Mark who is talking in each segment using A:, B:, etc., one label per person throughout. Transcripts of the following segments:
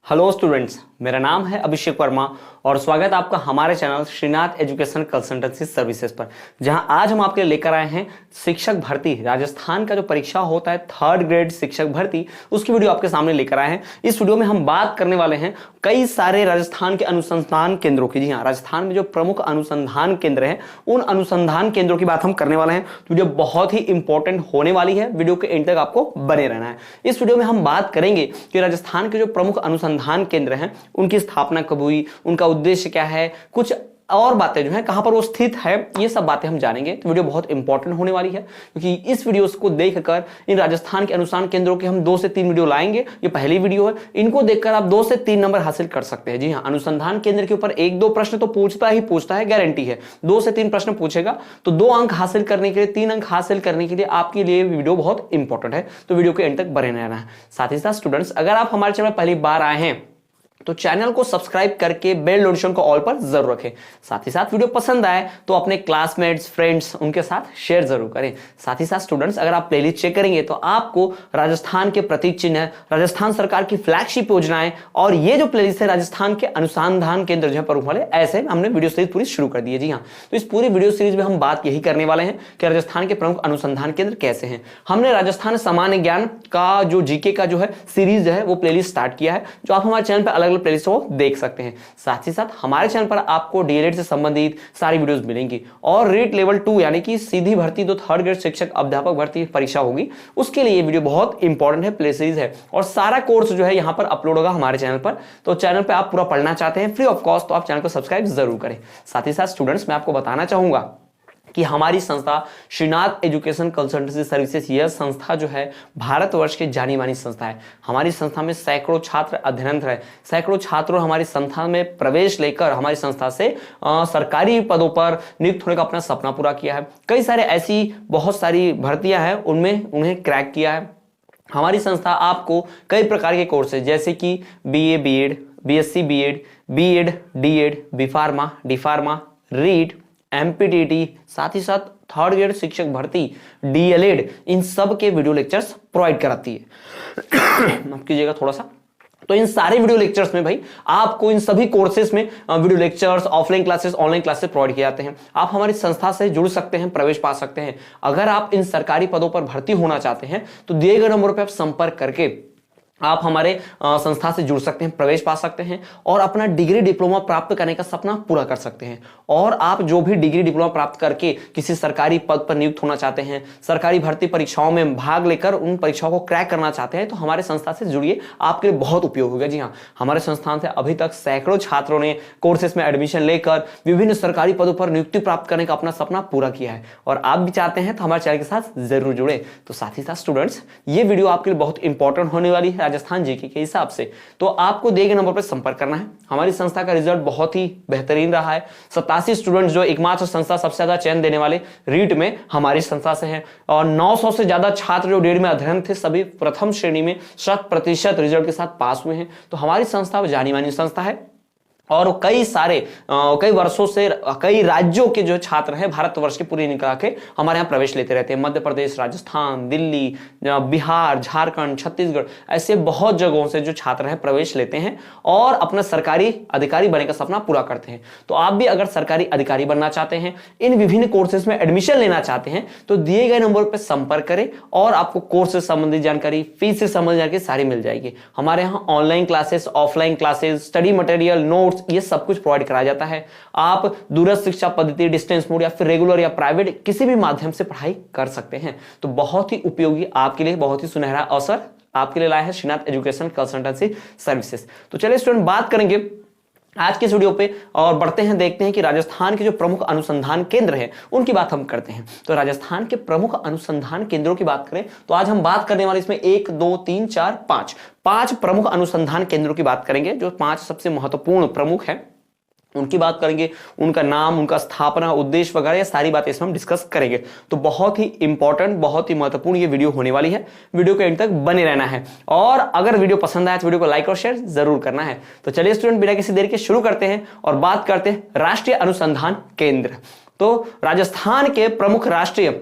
A: Hello students, मेरा नाम है अभिषेक वर्मा और स्वागत है आपका हमारे channel Shrinath education consultancy services पर, जहां आज हम आपके लिए लेकर आए हैं शिक्षक भर्ती राजस्थान का जो परीक्षा होता है 3rd ग्रेड शिक्षक भर्ती, उसकी वीडियो आपके सामने लेकर आए हैं। इस वीडियो में हम बात करने वाले हैं कई सारे राजस्थान के अनुसंधान केंद्रों की। जी हाँ, राजस्थान में जो प्रमुख अनुसंधान केंद्र हैं उन अनुसंधान केंद्रों की बात हम करने वाले हैं। वीडियो बहुत ही इंपॉर्टेंट होने वाली है, वीडियो के एंड तक आपको बने रहना है। इस वीडियो में हम बात करेंगे कि राजस्थान के जो प्रमुख अनुसंधान केंद्र हैं उनकी स्थापना कब हुई, उनका उद्देश्य क्या है, कुछ और बातें जो है कहां पर वो स्थित है, ये सब बातें हम जानेंगे। तो वीडियो बहुत इंपॉर्टेंट होने वाली है क्योंकि इस वीडियो को देखकर इन राजस्थान के अनुसंधान केंद्रों के हम 2 से 3 वीडियो लाएंगे। ये पहली वीडियो है, इनको देखकर आप 2 से 3 नंबर हासिल कर सकते हैं। जी हाँ, अनुसंधान केंद्र के ऊपर 1-2 प्रश्न तो पूछता है, गारंटी है। 2 से 3 प्रश्न पूछेगा तो 2 अंक हासिल करने के लिए, 3 अंक हासिल करने के लिए आपके लिए वीडियो बहुत इंपॉर्टेंट है। तो वीडियो के एंड तक बने रहना है। साथ ही साथ स्टूडेंट्स, अगर आप हमारे चैनल पहली बार आए हैं तो चैनल को सब्सक्राइब करके बेल नोटिफिकेशन को ऑल पर जरूर रखें। साथ ही साथ वीडियो पसंद आए तो अपने क्लासमेट्स, फ्रेंड्स उनके साथ शेयर जरूर करें। साथ ही साथ स्टूडेंट्स, अगर आप प्लेलिस्ट चेक करेंगे तो आपको राजस्थान के प्रतीक चिन्ह, राजस्थान सरकार की फ्लैगशिप योजनाएं और ये जो प्लेलिस्ट है राजस्थान के अनुसंधान केंद्र जो है प्रमुख वाले, ऐसे हमने वीडियो सीरीज पूरी शुरू कर दी है। जी हाँ, तो इस पूरी वीडियो सीरीज में हम बात यही करने वाले हैं कि राजस्थान के प्रमुख अनुसंधान केंद्र कैसे हैं। हमने राजस्थान सामान्य ज्ञान का जो जीके का जो है सीरीज है वो प्लेलिस्ट स्टार्ट किया है, जो आप हमारे चैनल पर अलग अलग प्लेलिस्ट को देख सकते हैं। साथ ही साथ हमारे चैनल पर आपको डीएलएड से संबंधित सारी वीडियोस मिलेंगी और रीट लेवल 2 यानी कि सीधी भर्ती, जो 3rd ग्रेड शिक्षक अध्यापक भर्ती परीक्षा होगी, उसके लिए ये वीडियो बहुत इंपॉर्टेंट है, प्ले सीरीज है और सारा कोर्स जो है यहां पर अपलोड होगा हमारे चैनल पर। तो चैनल पर आप पूरा पढ़ना चाहते हैं फ्री ऑफ कॉस्ट, तो आप चैनल को सब्सक्राइब जरूर करें। साथ ही साथ स्टूडेंट्स, मैं आपको बताना चाहूंगा कि हमारी संस्था श्रीनाथ एजुकेशन कंसल्टेंसी सर्विसेज, यह संस्था जो है भारतवर्ष की जानी मानी संस्था है। हमारी संस्था में सैकड़ों छात्र अध्ययनरत है, सैकड़ों छात्रों हमारी संस्था में प्रवेश लेकर हमारी संस्था से सरकारी पदों पर नियुक्त होने का अपना सपना पूरा किया है। कई सारे ऐसी बहुत सारी भर्तियां हैं उनमें उन्हें क्रैक किया है। हमारी संस्था आपको कई प्रकार के कोर्सेज जैसे कि BA BEd, BSc BEd, BEd DEd, B pharma, D pharma, REET, MPTT, साथ ही साथ 3rd ग्रेड शिक्षक भर्ती, डीएलएड, इन सब के वीडियो लेक्चर्स प्रोवाइड कराती है। माफ कीजिएगा थोड़ा सा। तो इन सारे वीडियो लेक्चर्स में भाई आपको इन सभी कोर्सेज में video lectures, offline classes, online classes provide किए जाते हैं। आप हमारी संस्था से जुड़ सकते हैं, प्रवेश पा सकते हैं। अगर आप इन सरकारी पदों पर भर्ती होना चाहते हैं तो दिए गए नंबर पर आप संपर्क करके आप हमारे संस्था से जुड़ सकते हैं, प्रवेश पा सकते हैं और अपना डिग्री डिप्लोमा प्राप्त करने का सपना पूरा कर सकते हैं। और आप जो भी डिग्री डिप्लोमा प्राप्त करके किसी सरकारी पद पर नियुक्त होना चाहते हैं, सरकारी भर्ती परीक्षाओं में भाग लेकर उन परीक्षाओं को क्रैक करना चाहते हैं, तो हमारे संस्था से जुड़िए, आपके लिए बहुत उपयोग होगा। जी हाँ, हमारे संस्थान से अभी तक सैकड़ों छात्रों ने कोर्सेज में एडमिशन लेकर विभिन्न सरकारी पदों पर नियुक्ति प्राप्त करने का अपना सपना पूरा किया है। और आप भी चाहते हैं तो हमारे चैनल के साथ जरूर जुड़े। तो साथ ही साथ स्टूडेंट्स, ये वीडियो आपके लिए बहुत इंपॉर्टेंट होने वाली है राजस्थान जीके के हिसाब से, तो आपको दिए गए नंबर पर संपर्क करना है। हमारी संस्था का रिजल्ट बहुत ही बेहतरीन रहा है। 87 स्टूडेंट्स जो एकमात्र संस्था सबसे ज्यादा चयन देने वाले रीट में हमारी संस्था से हैं और 900 से ज्यादा छात्र जो डीएड में अध्ययन थे सभी प्रथम श्रेणी में 100% रिजल्ट के साथ पास हुए हैं। तो हमारी संस्था जानी मानी संस्था है और कई वर्षों से कई राज्यों के जो छात्र हैं भारतवर्ष के पूरी निकाह के हमारे यहाँ प्रवेश लेते रहते हैं। मध्य प्रदेश, राजस्थान, दिल्ली, बिहार, झारखंड, छत्तीसगढ़, ऐसे बहुत जगहों से जो छात्र हैं प्रवेश लेते हैं और अपना सरकारी अधिकारी बनने का सपना पूरा करते हैं। तो आप भी अगर सरकारी अधिकारी बनना चाहते हैं, इन विभिन्न कोर्सेज में एडमिशन लेना चाहते हैं, तो दिए गए नंबर पर संपर्क करें और आपको कोर्स से संबंधित जानकारी, फीस से संबंधित जानकारी सारी मिल जाएगी। हमारे यहाँ online classes, offline classes, study material, notes, ये सब कुछ प्रोवाइड कराया जाता है। आप दूरस्थ शिक्षा पद्धति, डिस्टेंस मोड या फिर रेगुलर या प्राइवेट किसी भी माध्यम से पढ़ाई कर सकते हैं। तो बहुत ही उपयोगी, आपके लिए बहुत ही सुनहरा अवसर आपके लिए लाया है श्रीनाथ एजुकेशन कंसल्टेंसी सर्विसेज। तो चलिए स्टूडेंट, बात करेंगे आज के इस वीडियो पे और बढ़ते हैं, देखते हैं कि राजस्थान के जो प्रमुख अनुसंधान केंद्र हैं उनकी बात हम करते हैं। तो राजस्थान के प्रमुख अनुसंधान केंद्रों की बात करें तो आज हम बात करने वाले इसमें 1, 2, 3, 4, 5 प्रमुख अनुसंधान केंद्रों की बात करेंगे, जो 5 सबसे महत्वपूर्ण प्रमुख हैं उनकी बात करेंगे। उनका नाम, उनका स्थापना, उद्देश्य वगैरह, ये सारी बातें इसमें हम डिस्कस करेंगे। तो बहुत ही इंपॉर्टेंट, बहुत ही महत्वपूर्ण ये वीडियो होने वाली है। वीडियो के एंड तक बने रहना है और अगर वीडियो पसंद आए तो वीडियो को लाइक और शेयर जरूर करना है। तो चलिए स्टूडेंट, बिना किसी देर के शुरू करते हैं और बात करते हैं राष्ट्रीय अनुसंधान केंद्र। तो राजस्थान के प्रमुख राष्ट्रीय,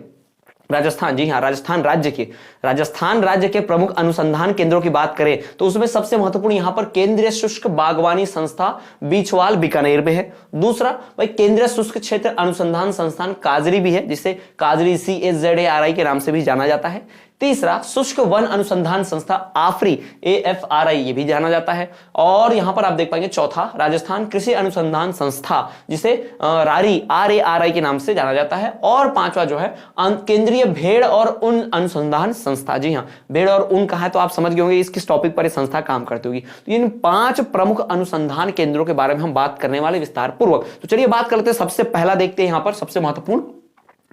A: राजस्थान, जी हाँ, राजस्थान राज्य के राजस्थान राज्य के प्रमुख अनुसंधान केंद्रों की बात करें तो उसमें सबसे महत्वपूर्ण यहां पर केंद्रीय शुष्क बागवानी संस्था बीछवाल बीकानेर में है। दूसरा भाई केंद्रीय शुष्क क्षेत्र अनुसंधान संस्थान काजरी भी है, जिसे काजरी CSZARI के नाम से भी जाना जाता है। तीसरा शुष्क वन अनुसंधान संस्था आफरी AFRI ये भी जाना जाता है। और यहां पर आप देख पाएंगे चौथा राजस्थान कृषि अनुसंधान संस्था, जिसे रारी RARI के नाम से जाना जाता है। और पांचवा जो है केंद्रीय भेड़ और ऊन अनुसंधान संस्था। जी हाँ, भेड़ और ऊन कहा है तो आप समझ गए होंगे किस टॉपिक पर ये संस्था काम करती होगी। तो इन 5 प्रमुख अनुसंधान केंद्रों के बारे में हम बात करने वाले विस्तार पूर्वक। तो चलिए बात कर लेते हैं। सबसे पहला देखते हैं यहां पर सबसे महत्वपूर्ण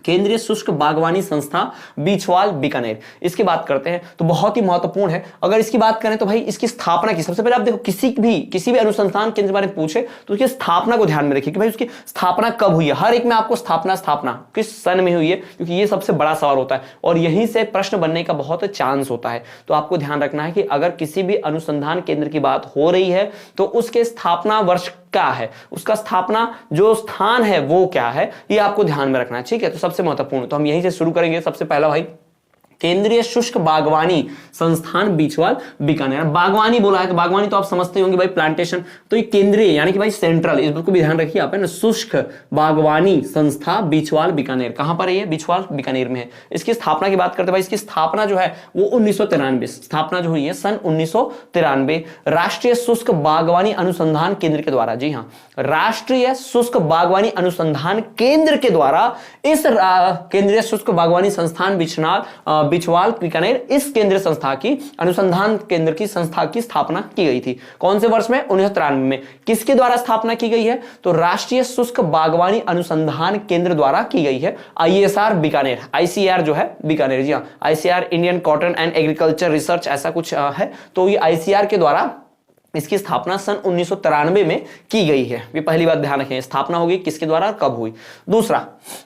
A: केंद्रीय शुष्क बागवानी संस्था बीछवाल बीकानेर, इसकी बात करते हैं तो बहुत ही महत्वपूर्ण है। अगर इसकी बात करें तो भाई इसकी स्थापना की, सबसे पहले आप देखो किसी भी अनुसंधान केंद्र के बारे में पूछे तो उसकी स्थापना को ध्यान में रखिए कि भाई उसकी स्थापना कब हुई है। हर एक में आपको स्थापना किस सन में हुई है, क्योंकि ये सबसे बड़ा सवाल होता है और यहीं से प्रश्न बनने का बहुत चांस होता है। तो आपको ध्यान रखना है कि अगर किसी भी अनुसंधान केंद्र की बात हो रही है तो उसके स्थापना वर्ष क्या है, उसका स्थापना जो स्थान है वो क्या है, ये आपको ध्यान में रखना है। ठीक है, तो सबसे महत्वपूर्ण तो हम यहीं से शुरू करेंगे। सबसे पहला भाई केंद्रीय शुष्क बागवानी संस्थान बीछवाल बीकानेर। बागवानी बोला है तो बागवानी तो आप समझते होंगे भाई प्लांटेशन, तो ये केंद्रीय यानी कि भाई सेंट्रल, इस बात को भी ध्यान रखिए आप है ना। शुष्क बागवानी संस्था बीछवाल बीकानेर कहां पर है ये? बीछवाल बीकानेर में है। इसकी स्थापना की बात करते हैं भाई, इसकी स्थापना जो है वो 1993 स्थापना जो हुई है सन 1993 राष्ट्रीय शुष्क बागवानी अनुसंधान केंद्र के द्वारा। जी हाँ, राष्ट्रीय शुष्क बागवानी अनुसंधान केंद्र के द्वारा इस केंद्रीय शुष्क बागवानी संस्थान बीछवाल बीकानेर इस केंद्रीय संस्था की अनुसंधान केंद्र की संस्था की स्थापना की गई थी। कौन से वर्ष में? 1993 में। किसके द्वारा स्थापना की गई है? तो राष्ट्रीय शुष्क बागवानी अनुसंधान केंद्र द्वारा की गई है। ISR बीकानेर, ICR जो है बीकानेर। जी हाँ, ICR Indian cotton and agriculture research ऐसा कुछ है। तो ये ICR के द्वारा इसकी स्थापना सन 1993 में की गई है। ये पहली बात ध्यान रखें, स्थापना होगी किसके द्वारा और कब हुई। दूसरा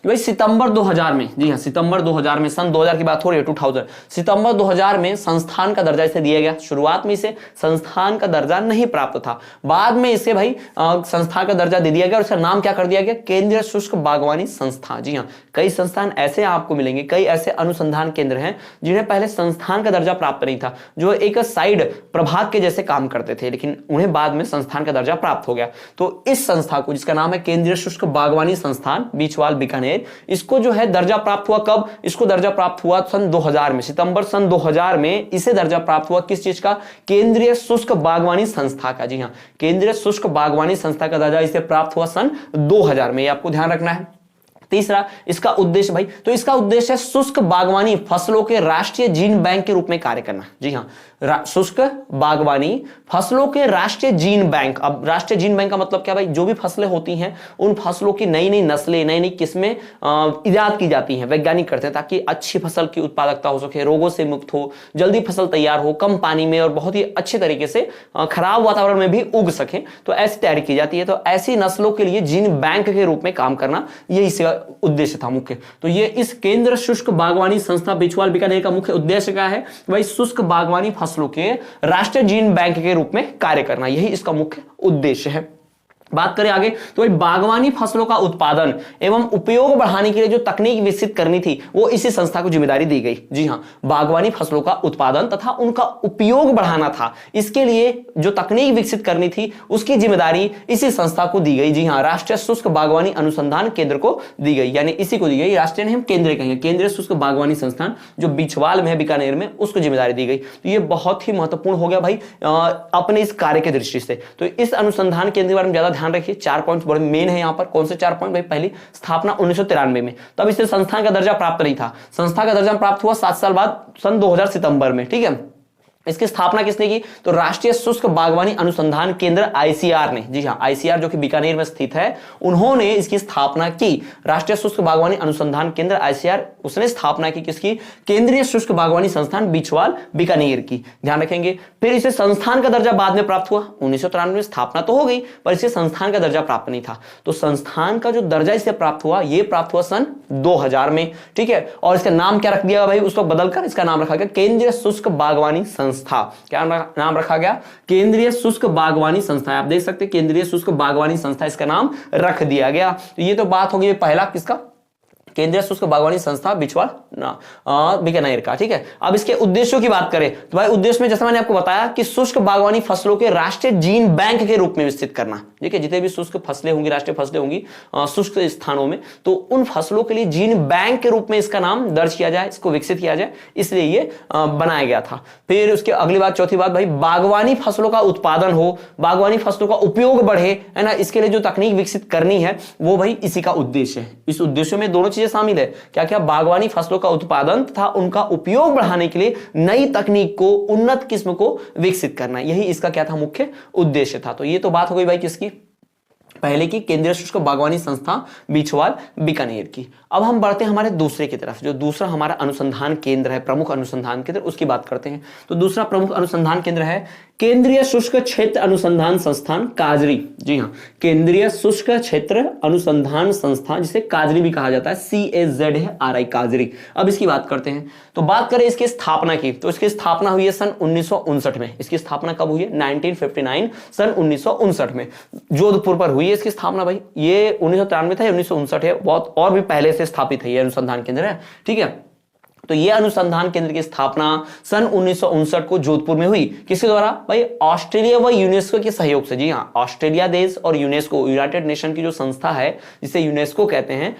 A: भाई सितंबर 2000 में, जी हाँ सितंबर 2000 में, सन 2000 की बात हो रही है 2000, सितंबर 2000 में संस्थान का दर्जा इसे दिया गया। शुरुआत में इसे संस्थान का दर्जा नहीं प्राप्त था, बाद में इसे भाई संस्था का दर्जा दे दिया गया और इसका नाम क्या कर दिया गया? केंद्रीय शुष्क बागवानी संस्था। जी हाँ, कई संस्थान ऐसे आपको मिलेंगे, कई ऐसे अनुसंधान केंद्र हैं जिन्हें पहले संस्थान का दर्जा प्राप्त नहीं था, जो एक साइड प्रभाग के जैसे काम करते थे, लेकिन उन्हें बाद में संस्थान का दर्जा प्राप्त हो गया। तो इस संस्था को, जिसका नाम है केंद्रीय शुष्क बागवानी संस्थान बीछवाल बीकानेर, इसको जो है दर्जा प्राप्त हुआ कब? इसको दर्जा प्राप्त हुआ सन 2000 में, सितंबर सन 2000 में इसे दर्जा प्राप्त हुआ। किस चीज का? केंद्रीय शुष्क बागवानी संस्था का। जी हाँ, केंद्रीय शुष्क बागवानी संस्था का दर्जा इसे प्राप्त हुआ सन 2000 में, ये आपको ध्यान रखना है। तीसरा इसका उद्देश्य भाई, तो इसका उद्देश्य है शुष्क बागवानी फसलों के राष्ट्रीय जीन बैंक के रूप में कार्य करना। जी हाँ, शुष्क बागवानी फसलों के राष्ट्रीय जीन बैंक। अब राष्ट्रीय जीन बैंक का मतलब क्या भाई? जो भी फसलें होती हैं उन फसलों की नई नई नस्लें, नई नई किस्में इजाद की जाती हैं, वैज्ञानिक करते हैं, ताकि अच्छी फसल की उत्पादकता हो सके, रोगों से मुक्त हो, जल्दी फसल तैयार हो, कम पानी में और बहुत ही अच्छे तरीके से खराब वातावरण में भी उग सके, तो ऐसी तैयारी की जाती है। तो ऐसी नस्लों के लिए जीन बैंक के रूप में काम करना, यही इसका उद्देश्य था मुख्य। तो ये इस केंद्र शुष्क बागवानी संस्था बीछवाल बीकानेर का मुख्य उद्देश्य क्या है? भाई शुष्क बागवानी फसलों के राष्ट्रीय जीन बैंक के रूप में कार्य करना, यही इसका मुख्य उद्देश्य है। बात करें आगे तो भाई बागवानी फसलों का उत्पादन एवं उपयोग बढ़ाने के लिए जो तकनीक विकसित करनी थी वो इसी संस्था को जिम्मेदारी दी गई। जी हां, बागवानी फसलों का उत्पादन तथा उनका उपयोग बढ़ाना था, इसके लिए जो तकनीक विकसित करनी थी उसकी जिम्मेदारी इसी संस्था को दी गई। जी हां, राष्ट्रीय शुष्क बागवानी अनुसंधान केंद्र को दी गई, यानी इसी को दी गई। राष्ट्रीय नहीं, हम केंद्र कहेंगे, केंद्रीय शुष्क बागवानी संस्थान जो बीछवाल में है बीकानेर में, उसको जिम्मेदारी दी गई। तो ये बहुत ही महत्वपूर्ण हो गया भाई अपने इस कार्य की दृष्टि से। तो इस अनुसंधान केंद्र के बारे में ज्यादा ध्यान रखिए। 4 पॉइंट्स बड़े मेन है यहां पर। कौन से 4 पॉइंट भाई? पहली, स्थापना 1993 में, तब इसे संस्थान का दर्जा प्राप्त नहीं था। संस्था का दर्जा प्राप्त हुआ 7 साल बाद सन 2000 सितंबर में। ठीक है, इसकी स्थापना किसने की? तो राष्ट्रीय शुष्क बागवानी अनुसंधान केंद्र ICR ने। जी हां, ICR जो कि बीकानेर में स्थित है, उन्होंने इसकी स्थापना की। राष्ट्रीय शुष्क बागवानी अनुसंधान केंद्र ICR, उसने स्थापना की किसकी? केंद्रीय शुष्क बागवानी संस्थान बीछवाल बीकानेर की। ध्यान रखेंगे। फिर इसे संस्थान का दर्जा बाद में प्राप्त हुआ। 1993 में स्थापना तो हो गई, पर इसे संस्थान का दर्जा प्राप्त नहीं था। तो संस्थान का जो दर्जा इसे प्राप्त हुआ, यह प्राप्त हुआ सन 2000 में। ठीक है, और इसका नाम क्या रख दिया भाई? उस वक्त बदलकर इसका नाम रखा गया केंद्रीय शुष्क बागवानी संस्था। क्या नाम रखा गया? केंद्रीय शुष्क बागवानी संस्था। आप देख सकते हैं केंद्रीय शुष्क बागवानी संस्था, इसका नाम रख दिया गया। तो ये तो बात होगी पहला किसका? केंद्रीय शुष्क बागवानी संस्था बिछवाड़ बीकानेर का। ठीक है, अब इसके उद्देश्यों की बात करें तो भाई उद्देश्य में जैसे मैंने आपको बताया कि शुष्क बागवानी फसलों के राष्ट्रीय जीन बैंक के रूप में विकसित करना। ठीक है, जितने भी शुष्क फसलें होंगी, राष्ट्रीय फसलें होंगी शुष्क स्थानों में, तो उन फसलों के लिए जीन बैंक के रूप में इसका नाम दर्ज किया जाए, इसको विकसित किया जाए, इसलिए ये बनाया गया था। फिर उसके अगली बात, चौथी बात, भाई बागवानी फसलों का उत्पादन हो, बागवानी फसलों का उपयोग बढ़े, है ना, इसके लिए जो तकनीक विकसित करनी है वो भाई इसी का उद्देश्य है। इस उद्देश्य में दोनों चीजें शामिल है, क्या क्या, बागवानी फसलों का उत्पादन तथा उनका उपयोग बढ़ाने के लिए नई तकनीक को, उन्नत किस्म को विकसित करना, यही इसका क्या था, मुख्य उद्देश्य था। तो ये तो बात हो गई भाई किसकी, पहले की केंद्रीय शुष्क बागवानी संस्था बिछवाड़ बीकानेर की। अब हम बढ़ते हैं हमारे दूसरे की तरफ, जो दूसरा हमारा अनुसंधान केंद्र है, प्रमुख अनुसंधान केंद्र, उसकी बात करते हैं। तो दूसरा प्रमुख अनुसंधान केंद्र है केंद्रीय शुष्क क्षेत्र अनुसंधान संस्थान काजरी। जी हाँ, केंद्रीय शुष्क क्षेत्र अनुसंधान संस्थान, जिसे काजरी भी कहा जाता है, CAZRI काजरी। अब इसकी बात करते हैं। तो बात करें इसकी स्थापना की, तो इसकी स्थापना हुई है सन 1959 में। इसकी स्थापना कब हुई है, 1959, सन 1959 में जोधपुर पर हुई है इसकी स्थापना। भाई ये 1993 था या 1959 है, बहुत और भी पहले से स्थापित है ये अनुसंधान केंद्र है। ठीक है, तो ये अनुसंधान केंद्र की स्थापना सन 1959 को जोधपुर में हुई। किसके द्वारा, भाई ऑस्ट्रेलिया व यूनेस्को के सहयोग से। जी हाँ, ऑस्ट्रेलिया देश और यूनेस्को, यूनाइटेड नेशन की जो संस्था है जिसे यूनेस्को कहते हैं,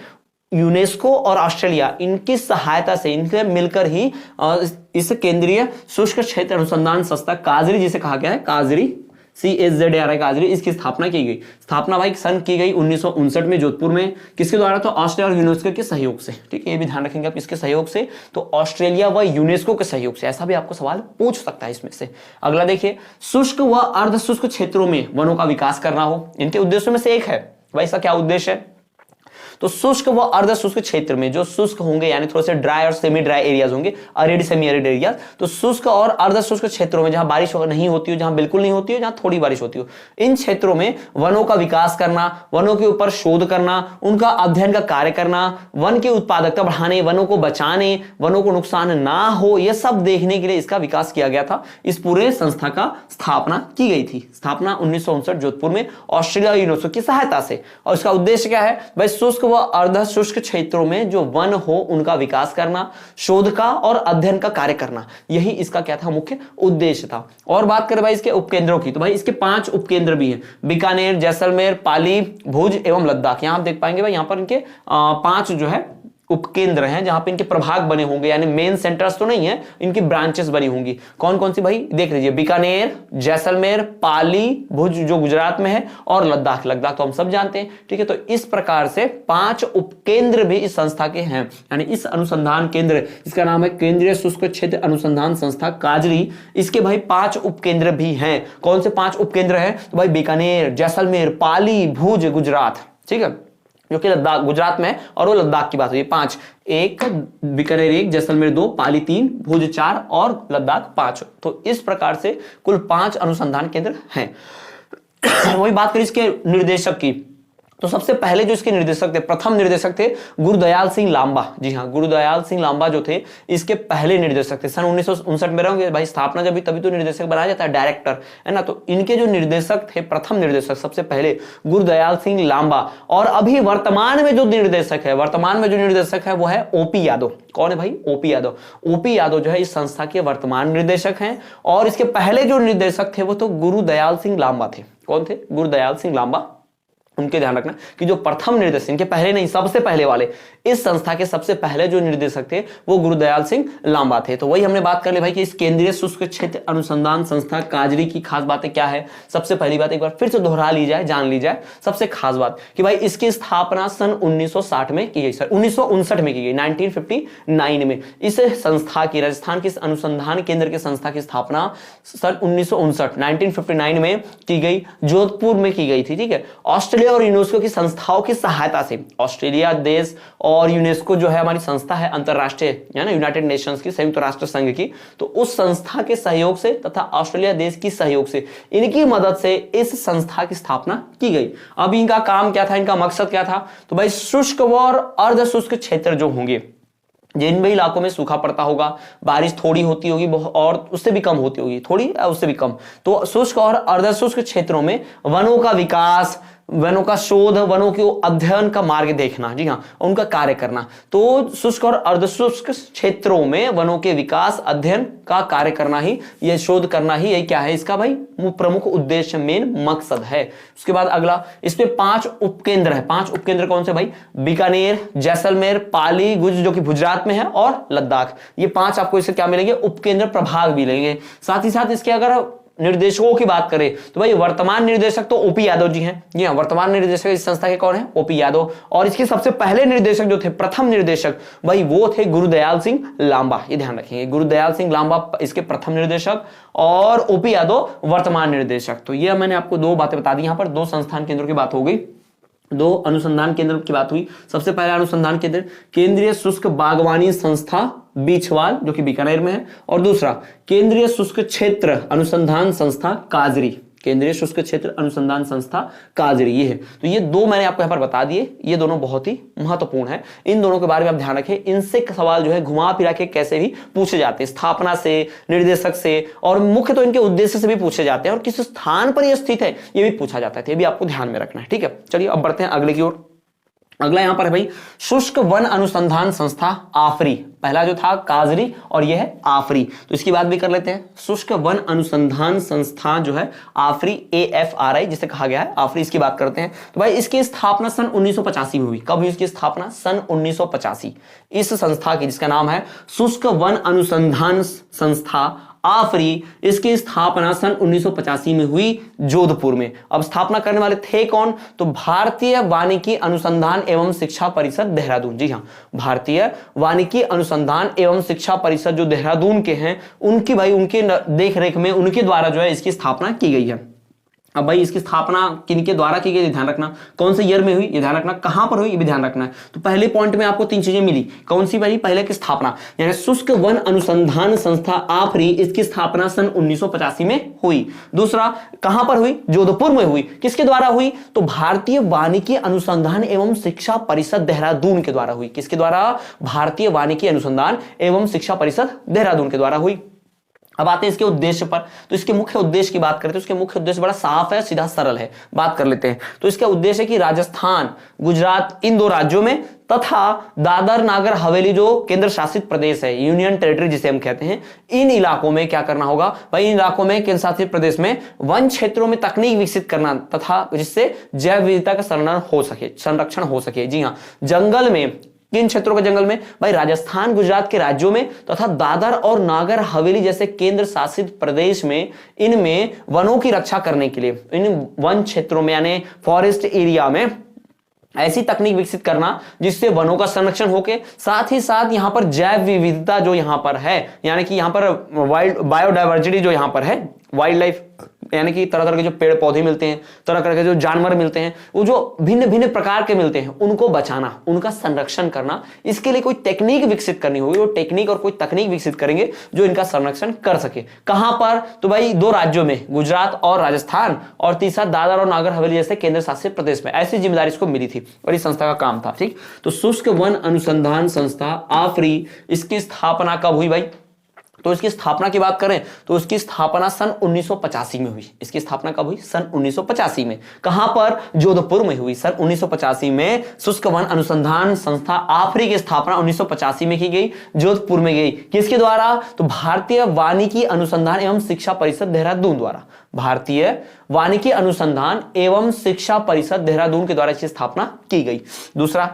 A: यूनेस्को और ऑस्ट्रेलिया, इनकी सहायता से, इनके मिलकर ही इस केंद्रीय शुष्क क्षेत्र अनुसंधान संस्था काजरी, जिसे कहा गया है काजरी, CAZRI काजरी, इसकी स्थापना की गई। स्थापना भाई सन की गई 1959 में जोधपुर में। किसके द्वारा, तो ऑस्ट्रेलिया और यूनेस्को के सहयोग से। ठीक है, ये भी ध्यान रखेंगे आप, किसके सहयोग से, तो ऑस्ट्रेलिया व यूनेस्को के सहयोग से। ऐसा भी आपको सवाल पूछ सकता है इसमें से। अगला देखिए, शुष्क व अर्ध शुष्क क्षेत्रों में वनों का विकास करना हो, इनके उद्देश्यों में से एक है। भाई इसका क्या उद्देश्य है, तो शुष्क व अर्ध शुष्क क्षेत्र में, जो शुष्क होंगे यानी थोड़े से ड्राई और सेमी ड्राई एरियाज होंगे, अरिड सेमी अरिड एरियाज, तो शुष्क और अर्ध शुष्क क्षेत्रों में जहां बारिश नहीं होती हो, जहां बिल्कुल नहीं होती हो, जहां थोड़ी बारिश होती हो, इन क्षेत्रों में वनों का विकास करना, वनों के ऊपर शोध करना, उनका अध्ययन का कार्य करना, वन की उत्पादकता बढ़ाने, वनों को बचाने, वनों को नुकसान ना हो, यह सब देखने के लिए इसका विकास किया गया था। इस पूरे संस्था का स्थापना की गई थी। स्थापना 1959 जोधपुर में ऑस्ट्रेलिया और यूनेस्को की सहायता से। और इसका उद्देश्य क्या है, भाई शुष्क व अर्ध शुष्क क्षेत्रों में जो वन हो उनका विकास करना, शोध का और अध्ययन का कार्य करना, यही इसका क्या था, मुख्य उद्देश्य था। और बात करें भाई इसके उपकेंद्रों की, तो भाई इसके 5 उपकेंद्र भी हैं, बीकानेर, जैसलमेर, पाली, भुज एवं लद्दाख। यहां आप देख पाएंगे भाई, यहां पर इनके 5 जो है उपकेंद्र हैं, जहां पे इनके प्रभाग बने होंगे, यानी मेन सेंटर्स तो नहीं है, इनकी ब्रांचेस बनी होंगी। कौन कौन सी भाई देख लीजिए, बीकानेर, जैसलमेर, पाली, भुज जो गुजरात में है, और लद्दाख। लद्दाख तो हम सब जानते हैं। ठीक है, तो इस प्रकार से 5 उपकेंद्र भी इस संस्था के हैं, यानी इस अनुसंधान केंद्र, इसका नाम है केंद्रीय शुष्क क्षेत्र अनुसंधान संस्था काजरी, इसके भाई 5 उपकेंद्र भी हैं। कौन से 5 उपकेंद्र हैं, तो भाई बीकानेर, जैसलमेर, पाली, भुज गुजरात, ठीक है, जो कि लद्दाख गुजरात में है, और वो लद्दाख की बात हुई। 5, 1 बीकानेर, 1 जैसलमेर, 2 पाली, 3 भुज, 4 और लद्दाख 5। तो इस प्रकार से कुल 5 अनुसंधान केंद्र हैं। वही बात करें इसके निर्देशक की, तो सबसे पहले जो इसके निर्देशक थे, प्रथम निर्देशक थे गुरुदयाल सिंह लांबा। जी हाँ, गुरुदयाल सिंह लांबा जो थे इसके पहले निर्देशक थे। सन 1959 में रहेंगे भाई, स्थापना जब भी तभी तो निर्देशक बनाया जाता है, डायरेक्टर, है ना। तो इनके जो निर्देशक थे, प्रथम निर्देशक सबसे पहले गुरुदयाल सिंह लांबा। और अभी वर्तमान में जो निर्देशक है वो है OP यादव। कौन है भाई, OP यादव। OP यादव जो है इस संस्था के वर्तमान निर्देशक हैं, और इसके पहले जो निर्देशक थे वो तो गुरुदयाल सिंह लांबा थे। कौन थे, गुरुदयाल सिंह लांबा। उनके ध्यान रखना कि जो प्रथम निर्देशक, इनके पहले नहीं, सबसे पहले वाले, इस संस्था के सबसे पहले जो निर्देशक थे वो गुरुदयाल सिंह लांबा थे। तो वही हमने बात कर ली भाई कि इस केंद्रीय शुष्क क्षेत्र अनुसंधान संस्था काजरी की खास बातें क्या है। सबसे पहली बात एक बार फिर से दोहरा ली जाए, जान ली जाए। सबसे खास बात कि भाई इसकी स्थापना सन 1960 में की गई, सर 1959 में की गई, 1959 में इस संस्था की, राजस्थान के अनुसंधान केंद्र के संस्था की स्थापना सन 1959 में की गई, जोधपुर में की गई थी। ठीक है, ऑस्ट्रेलिया और यूनेस्को की संस्थाओं की सहायता से। ऑस्ट्रेलिया देश और यूनेस्को जो है हमारी संस्था है अंतरराष्ट्रीय, है ना, यूनाइटेड नेशंस की, संयुक्त राष्ट्र संघ की, तो उस संस्था के सहयोग से तथा ऑस्ट्रेलिया देश की सहयोग से, इनकी मदद से इस संस्था की स्थापना की गई। अब इनका काम क्या था, इनका मकसद क्या था, तो भाई शुष्क और अर्ध शुष्क क्षेत्र जो होंगे, जिन भी इलाकों में सूखा पड़ता होगा, बारिश थोड़ी होती होगी और उससे भी कम होती होगी, थोड़ी उससे भी कम, तो शुष्क और अर्ध शुष्क क्षेत्रों में वनों का विकास, वनों का शोध, वनों के अध्ययन का मार्ग देखना, जी हाँ, उनका कार्य करना। तो शुष्क और अर्धशुष्क क्षेत्रों में वनों के विकास, अध्ययन का कार्य करना ही, ये शोध करना ही, ये क्या है इसका भाई प्रमुख उद्देश्य, मेन मकसद है। उसके बाद अगला, इसमें 5 उपकेंद्र है। 5 उपकेंद्र कौन से भाई? बीकानेर, जैसलमेर, पाली, गुज जो कि गुजरात में है, और लद्दाख। ये 5 आपको इससे क्या मिलेंगे? उपकेंद्र प्रभाग मिलेंगे। साथ ही साथ इसके अगर निर्देशकों की बात करें तो भाई वर्तमान निर्देशक तो ओपी यादव जी हैं। जी हाँ, वर्तमान निर्देशक इस संस्था के कौन है? ओपी यादव। और इसके सबसे पहले निर्देशक जो थे, प्रथम निर्देशक भाई, वो थे गुरुदयाल सिंह लांबा। ये ध्यान रखेंगे, गुरुदयाल सिंह लांबा इसके प्रथम निर्देशक और ओपी यादव वर्तमान निर्देशक। तो ये मैंने आपको 2 बातें बता दी। यहां पर 2 संस्थान केंद्रों की बात हो गई, 2 अनुसंधान केंद्र की बात हुई। सबसे पहला अनुसंधान केंद्र केंद्रीय शुष्क बागवानी संस्था बीछवाल, जो कि बीकानेर में है, और दूसरा केंद्रीय शुष्क क्षेत्र अनुसंधान संस्था काजरी। केंद्रीय शुष्क क्षेत्र अनुसंधान संस्था काजरी, ये है। तो ये 2 मैंने आपको यहां पर बता दिए, ये दोनों बहुत ही महत्वपूर्ण है। इन दोनों के बारे में आप ध्यान रखें, इनसे सवाल जो है घुमा फिरा के कैसे भी पूछे जाते हैं, स्थापना से, निर्देशक से, और मुख्य तो इनके उद्देश्य से भी पूछे जाते हैं, और किस स्थान पर यह स्थित है ये भी पूछा जाता है। ये भी आपको ध्यान में रखना है, ठीक है। चलिए अब बढ़ते हैं अगले की ओर। अगला यहां पर है भाई शुष्क वन अनुसंधान संस्था आफरी। पहला जो था काजरी और यह है आफरी, तो इसकी बात भी कर लेते हैं। शुष्क वन अनुसंधान संस्था जो है आफरी, AFRI जिसे कहा गया है, आफरी, इसकी बात करते हैं। तो भाई इसकी स्थापना सन 1985 में हुई। कब हुई इसकी स्थापना? सन 1985। इस संस्था की, जिसका नाम है शुष्क वन अनुसंधान संस्था आफरी, इसकी स्थापना सन 1985 में हुई जोधपुर में। अब स्थापना करने वाले थे कौन? तो भारतीय वानिकी अनुसंधान एवं शिक्षा परिषद देहरादून। जी हां, भारतीय वानिकी अनुसंधान एवं शिक्षा परिषद जो देहरादून के हैं, उनकी भाई, उनके देख रेख में, उनके द्वारा जो है इसकी स्थापना की गई है। अब भाई इसकी स्थापना किनके द्वारा की गई, ध्यान रखना। कौन से ईयर में हुई ये ध्यान रखना, कहां पर हुई ये भी ध्यान रखना है। तो पहले पॉइंट में आपको 3 चीजें मिली। कौन सी भाई? पहले की स्थापना, यानी शुष्क वन अनुसंधान संस्था आफरी, इसकी स्थापना सन 1985 में हुई। दूसरा, कहां पर हुई? जोधपुर में हुई। किसके द्वारा हुई? तो भारतीय वानिकी अनुसंधान एवं शिक्षा परिषद देहरादून के द्वारा हुई। किसके द्वारा? भारतीय वानिकी अनुसंधान एवं शिक्षा परिषद देहरादून के द्वारा हुई। अब आते हैं इसके उद्देश्य पर। तो इसके मुख्य उद्देश्य की बात करें तो इसके मुख्य उद्देश्य बड़ा साफ है, सीधा सरल है। बात कर लेते हैं। तो इसका उद्देश्य है कि राजस्थान, गुजरात, इन 2 राज्यों में तथा दादर नागर हवेली जो केंद्र शासित प्रदेश है, यूनियन टेरिटरी जिसे हम कहते हैं, इन इलाकों में क्या करना होगा भाई? इन इलाकों में, केंद्र शासित प्रदेश में वन क्षेत्रों में तकनीक विकसित करना तथा जिससे जैव विविधता का संरक्षण हो सके। जी हां, जंगल में, किन क्षेत्रों के जंगल में भाई? राजस्थान, गुजरात के राज्यों में तथा दादर और नागर हवेली जैसे केंद्र शासित प्रदेश में, इनमें वनों की रक्षा करने के लिए, इन वन क्षेत्रों में यानी फॉरेस्ट एरिया में ऐसी तकनीक विकसित करना जिससे वनों का संरक्षण होके, साथ ही साथ यहां पर जैव विविधता जो यहां पर है, यानी कि यहां पर वाइल्ड बायोडाइवर्सिटी जो यहां पर है, वाइल्ड लाइफ, यानी कि तरह तरह के जो पेड़ पौधे मिलते हैं, तरह तरह के जो जानवर मिलते हैं, वो जो भिन्न भिन्न प्रकार के मिलते हैं, उनको बचाना, उनका संरक्षण करना, इसके लिए कोई टेक्निक विकसित करनी होगी। वो टेक्निक और कोई तकनीक विकसित करेंगे जो इनका संरक्षण कर सके। कहां पर? तो भाई 2 राज्यों में, गुजरात और राजस्थान, और तीसरा दादर और नागर हवेली जैसे केंद्र शासित प्रदेश में। ऐसी जिम्मेदारी इसको मिली थी और इस संस्था का काम था, ठीक। तो शुष्क वन अनुसंधान संस्था आफरी, इसकी स्थापना कब हुई भाई? तो इसकी स्थापना की बात करें तो इसकी स्थापना सन 1985 में हुई। इसकी स्थापना कब हुई? सन 1985 में। कहां पर? जोधपुर में हुई। सन 1985 में शुष्क वन अनुसंधान संस्था आफरी की स्थापना 1985 में की गई, जोधपुर में गई। किसके द्वारा? तो भारतीय वानिकी अनुसंधान एवं शिक्षा परिषद देहरादून द्वारा। भारतीय वानिकी अनुसंधान एवं शिक्षा परिषद देहरादून के द्वारा इसकी स्थापना की गई। दूसरा,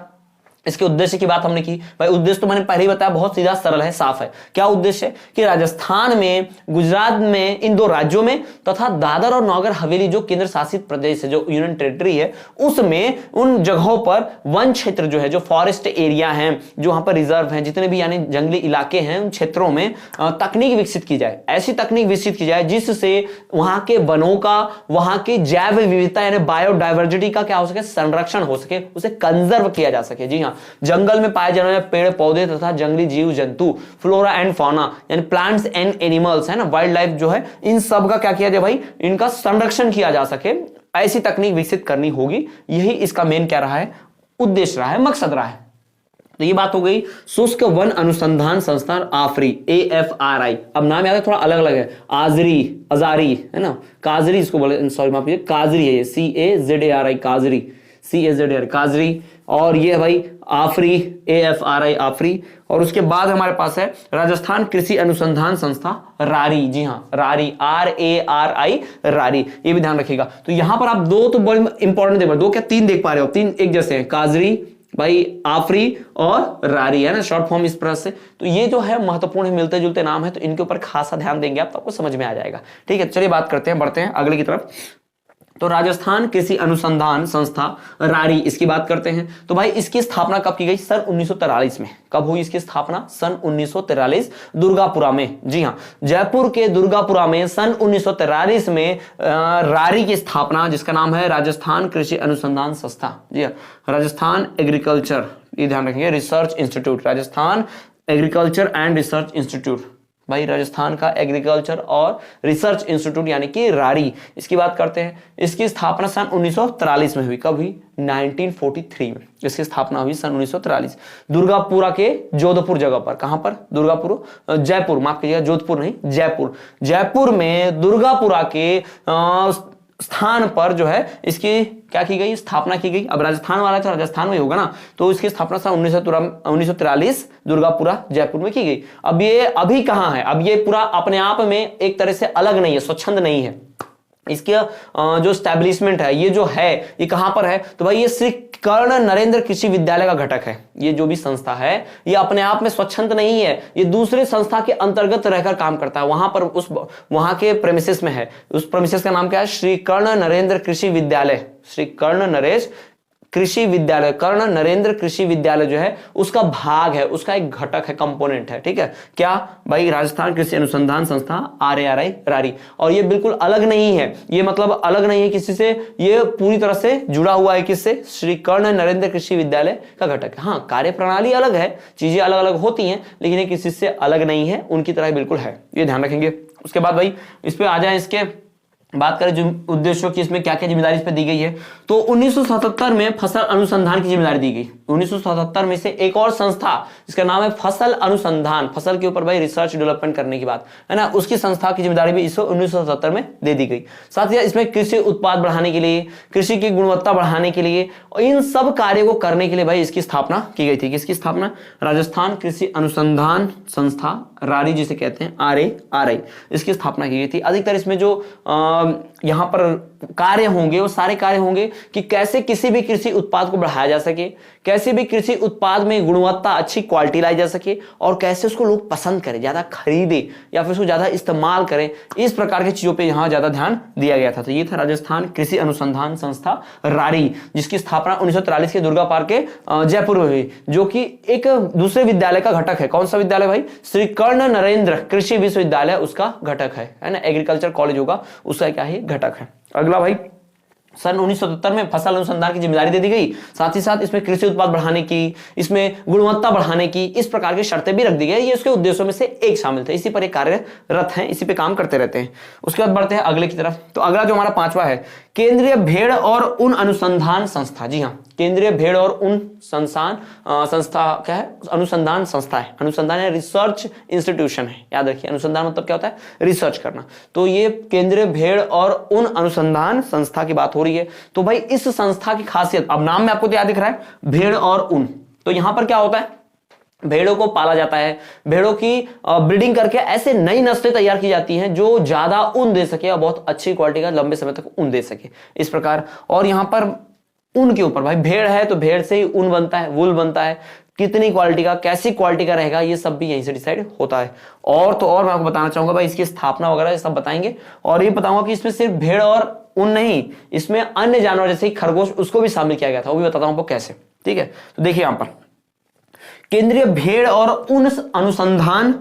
A: इसके उद्देश्य की बात हमने की भाई। उद्देश्य तो मैंने पहले ही बताया, बहुत सीधा सरल है, साफ है। क्या उद्देश्य है? कि राजस्थान में, गुजरात में, इन 2 राज्यों में तथा दादर और नागर हवेली जो केंद्र शासित प्रदेश है, जो यूनियन टेरिटरी है, उसमें उन जगहों पर वन क्षेत्र जो है, जो फॉरेस्ट एरिया है, जो वहां पर रिजर्व है, जितने भी यानी जंगली इलाके हैं, उन क्षेत्रों में तकनीक विकसित की जाए। ऐसी तकनीक विकसित की जाए जिससे वहां के वनों का, वहां की जैव विविधता यानी बायोडाइवर्सिटी का क्या हो सके? संरक्षण हो सके, उसे कंजर्व किया जा सके। जी हाँ, जंगल में पाए जाने वाले पेड़ पौधे तथा जंगली जीव जंतु, फ्लोरा एंड फौना यानी प्लांट्स एंड एनिमल्स है ना, वाइल्ड लाइफ जो है, इन सब का क्या किया जाए भाई? इनका संरक्षण किया जा सके। ऐसी तकनीक विकसित करनी होगी। यही इसका मेन क्या रहा है? उद्देश्य रहा है, मकसद रहा है। तो ये बात हो गई शुष्क वन अनुसंधान संस्थान आफरी, AFRI। अब नाम याद है, थोड़ा अलग अलग है, आजरी, अजारी है ना, काजरी इसको बोले, सॉरी माफ कीजिए, काजरी है ये, CAZARI, काजरी, CAZARI, काजरी। और ये है भाई आफरी, AFRI, आफरी। और उसके बाद हमारे पास है राजस्थान कृषि अनुसंधान संस्था, रारी। जी हाँ, रारी, RARI, रारी, ये भी ध्यान रखिएगा। तो यहां पर आप दो तो बड़े इंपॉर्टेंट देख, दो क्या तीन देख पा रहे हो, तीन एक जैसे हैं, काजरी भाई, आफरी और रारी, है ना, शॉर्ट फॉर्म इस तरह से। तो ये जो है महत्वपूर्ण है, मिलते जुलते नाम है, तो इनके ऊपर खासा ध्यान देंगे आप तो आपको समझ में आ जाएगा। ठीक है, चलिए बात करते हैं, बढ़ते हैं अगले की तरफ। तो राजस्थान कृषि अनुसंधान संस्था, रारी, इसकी बात करते हैं। तो भाई इसकी स्थापना कब की गई? सन 1943 में। कब हुई इसकी स्थापना? सन 1943, दुर्गापुरा में। जी हाँ, जयपुर के दुर्गापुरा में सन 1943 में रारी की स्थापना, जिसका नाम है राजस्थान कृषि अनुसंधान संस्था। जी हाँ, राजस्थान एग्रीकल्चर, ये ध्यान रखेंगे, research institute, Rajasthan agriculture and research institute, भाई राजस्थान का एग्रीकल्चर और रिसर्च इंस्टीट्यूट यानी कि रारी, इसकी बात करते हैं। इसकी स्थापना सन 1943 में हुई। कब हुई? 1943 में इसकी स्थापना हुई, सन 1943, दुर्गापुरा के जोधपुर जगह पर। कहां पर? दुर्गापुर, जयपुर, माफ कीजिएगा, जोधपुर नहीं, जयपुर। जयपुर में दुर्गापुरा के स्थान पर जो है इसकी क्या की गई? स्थापना की गई। अब राजस्थान वाला तो राजस्थान में होगा ना, तो इसकी स्थापना सन 1943 दुर्गापुरा जयपुर में की गई। अब ये अभी कहां है? अब ये पूरा अपने आप में एक तरह से अलग नहीं है, स्वच्छंद नहीं है। इसके जो स्टैब्लिशमेंट है, ये जो है, ये कहां पर है? तो भाई ये श्री कर्ण नरेंद्र कृषि विद्यालय का घटक है। ये जो भी संस्था है, ये अपने आप में स्वच्छंद नहीं है, ये दूसरे संस्था के अंतर्गत रहकर काम करता है। वहां पर वहां के प्रेमिसेस में है। उस प्रेमिसेस का नाम क्या है? श्री कर्ण नरेंद्र कृषि विद्यालय, श्री कर्ण नरेश कृषि विद्यालय, कर्ण नरेंद्र कृषि विद्यालय जो है उसका भाग है, उसका एक घटक है, कंपोनेंट है। ठीक है, क्या भाई? राजस्थान कृषि अनुसंधान संस्था, RARI, रारी। और ये बिल्कुल अलग नहीं है, ये मतलब अलग नहीं है किसी से, ये पूरी तरह से जुड़ा हुआ है किससे? श्री कर्ण नरेंद्र कृषि विद्यालय का घटक है। हाँ, कार्य प्रणाली अलग है, चीजें अलग अलग होती हैं, लेकिन ये किसी से अलग नहीं है, उनकी तरह बिल्कुल है, ये ध्यान रखेंगे। उसके बाद भाई इस पे आ जाए, इसके बात करें जो उद्देश्यों की, इसमें क्या क्या जिम्मेदारी इस पे दी गई है। तो 1977 में फसल अनुसंधान की जिम्मेदारी दी गई। 1977 में से एक और संस्था जिसका नाम है फसल अनुसंधान, फसल के ऊपर भाई रिसर्च डेवलपमेंट करने की बात है ना, उसकी संस्था की जिम्मेदारी भी इसको 1977 में दे दी गई। साथ ही इसमें कृषि उत्पाद बढ़ाने के लिए, कृषि की गुणवत्ता बढ़ाने के लिए, और इन सब कार्यों को करने के लिए भाई इसकी स्थापना की गई थी। किसकी स्थापना? राजस्थान कृषि अनुसंधान संस्था, रारी जिसे कहते हैं, RARI, इसकी स्थापना की गई थी। अधिकतर इसमें जो यहां पर कार्य होंगे वो सारे कार्य होंगे कि कैसे किसी भी कृषि उत्पाद को बढ़ाया जा सके, कैसे भी कृषि उत्पाद में गुणवत्ता, अच्छी क्वालिटी लाई जा सके, और कैसे उसको लोग पसंद करें, ज्यादा खरीदे या फिर उसको ज्यादा इस्तेमाल करें। इस प्रकार की चीजों पे यहां ज्यादा ध्यान दिया गया था। तो ये था राजस्थान कृषि अनुसंधान संस्था, रारी, जिसकी स्थापना 1943 के दुर्गापुर के जयपुर में हुई, जो कि एक दूसरे विद्यालय का घटक है। कौन सा विद्यालय भाई? श्री कर्ण नरेंद्र कृषि विश्वविद्यालय उसका घटक है ना, एग्रीकल्चर कॉलेज होगा उसका क्या है? घटक है। अगला भाई, सन 1977 में फसल अनुसंधान की जिम्मेदारी दे दी गई। साथ ही साथ इसमें कृषि उत्पाद बढ़ाने की, इसमें गुणवत्ता बढ़ाने की, इस प्रकार की शर्तें भी रख दी गई। ये उसके उद्देश्यों में से एक शामिल थे, इसी पर एक कार्यरत हैं, इसी पे काम करते रहते हैं। उसके बाद बढ़ते हैं अगले की तरफ। तो अगला जो हमारा पांचवा है, केंद्रीय भेड़ और ऊन अनुसंधान संस्था। जी हाँ, केंद्रीय भेड़ और ऊन संस्था क्या है? अनुसंधान संस्था है। अनुसंधान है, रिसर्च इंस्टीट्यूशन है, याद रखिए। अनुसंधान मतलब क्या होता है? रिसर्च करना। तो ये केंद्रीय भेड़ और ऊन अनुसंधान संस्था की बात हो रही है। तो भाई इस संस्था की खासियत, अब नाम में आपको तो याद दिख रहा है, भेड़ और ऊन। तो यहां पर क्या होता है? भेड़ों को पाला जाता है, भेड़ों की ब्रीडिंग करके ऐसे नई नस्लें तैयार की जाती हैं जो ज्यादा ऊन दे सके और बहुत अच्छी क्वालिटी का लंबे समय तक ऊन दे सके, इस प्रकार। और यहां पर ऊन के ऊपर, भाई भेड़ है तो भेड़ से ही ऊन बनता है, वूल बनता है, कितनी क्वालिटी का, कैसी क्वालिटी का रहेगा, ये सब भी यहीं से डिसाइड होता है। और तो और मैं आपको बताना चाहूंगा भाई, इसकी स्थापना वगैरह ये सब बताएंगे, और ये बताऊंगा कि इसमें सिर्फ भेड़ और ऊन नहीं, इसमें अन्य जानवर जैसे खरगोश, उसको भी शामिल किया गया था, वो भी बताता हूं आपको कैसे। ठीक है, तो देखिए यहां पर केंद्रीय भेड़ और ऊन अनुसंधान